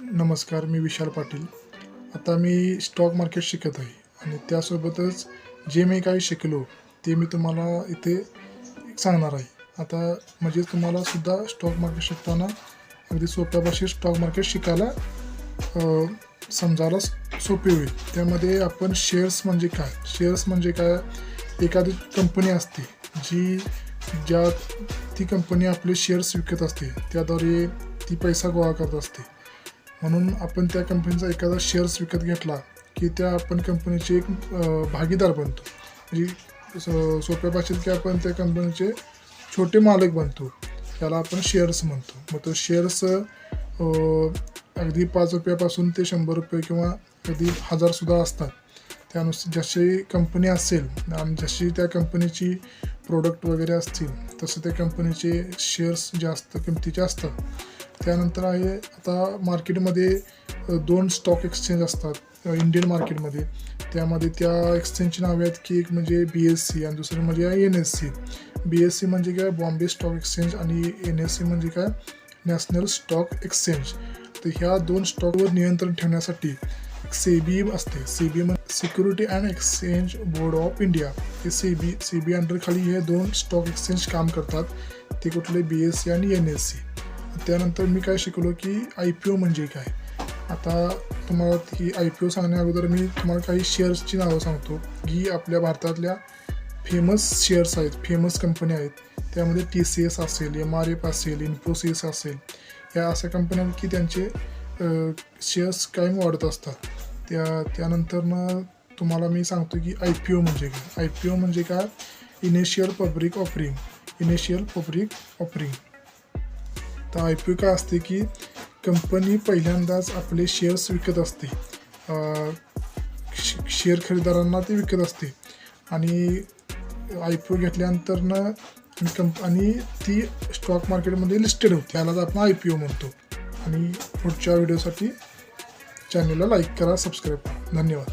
नमस्कार, मी विशाल पाटील. आता मी stock market शिकत आहे आणि त्यासोबतच जे मी काही शिकलो ते मी तुम्हाला इथे सांगणार आहे. आता म्हणजे तुम्हाला सुद्धा स्टॉक मार्केट शिकताना अगदी सोप्या भाषेत स्टॉक मार्केट शिकायला समजायला सोपे होईल. त्यामध्ये आपण शेअर्स म्हणजे काय, एखादी कंपनी असते ज्या ती कंपनी आपले शेअर्स विकत असते, त्याद्वारे ती पैसा गोळा करत असते. म्हणून आपण त्या कंपनीचा एखादा शेअर्स विकत घेतला की आपण कंपनीचे एक भागीदार बनतो. म्हणजे सोप्या भाषेत की आपण त्या कंपनीचे छोटे मालक बनतो, त्याला आपण शेअर्स म्हणतो. मग तो शेअर्स अगदी 5 रुपयापासून ते 100 रुपये किंवा कधी 1000 सुद्धा असतात. त्यानुसार जशी कंपनी असेल आणि जशी त्या कंपनीची प्रोडक्ट वगैरे असतील तसं त्या कंपनीचे शेअर्स जास्त किमतीचे असतात. त्यानंतर आहे, आता मार्केटमध्ये 2 स्टॉक एक्सचेंज असतात इंडियन मार्केटमध्ये. त्यामध्ये त्या एक्सचेंजची नावे आहेत की एक म्हणजे BSE आणि दुसरं म्हणजे NSE. BSE म्हणजे काय, बॉम्बे स्टॉक एक्सचेंज, आणि NSE म्हणजे काय, नॅशनल स्टॉक एक्सचेंज. तर ह्या 2 स्टॉकवर नियंत्रण ठेवण्यासाठी सेबी असते. सेबी म्हणजे security and exchange board of India. हे सेबी अंडर खाली हे 2 स्टॉक एक्सचेंज काम करतात. ते कुठले, BSE आणि NSE. त्यानंतर मी काय शिकलो की IPO म्हणजे काय. आता तुम्हाला ही IPO सांगण्या अगोदर मी तुम्हाला काही शेअर्सची नावं सांगतो की आपल्या भारतातल्या फेमस शेअर्स आहेत, फेमस कंपनी आहेत. त्यामध्ये TCS असेल, MRF असेल, इन्फोसिस असेल, या अशा कंपन्या की त्यांचे शेअर्स कायम वाढत असतात. त्यानंतर तुम्हाला मी सांगतो की IPO म्हणजे काय. IPO म्हणजे काय, इनिशियल पब्लिक ऑफरिंग. तर IPO काय असते की कंपनी पहिल्यांदाच आपले शेअर्स विकत असते, शेअर खरेदीदारांना ते विकत असते. आणि IPO घेतल्यानंतर कंपनी ती स्टॉक मार्केटमध्ये लिस्टेड होते. त्यालाच आपण IPO म्हणतो. आणि पुढच्या व्हिडिओसाठी चॅनलला लाईक करा, सबस्क्राईब करा. धन्यवाद.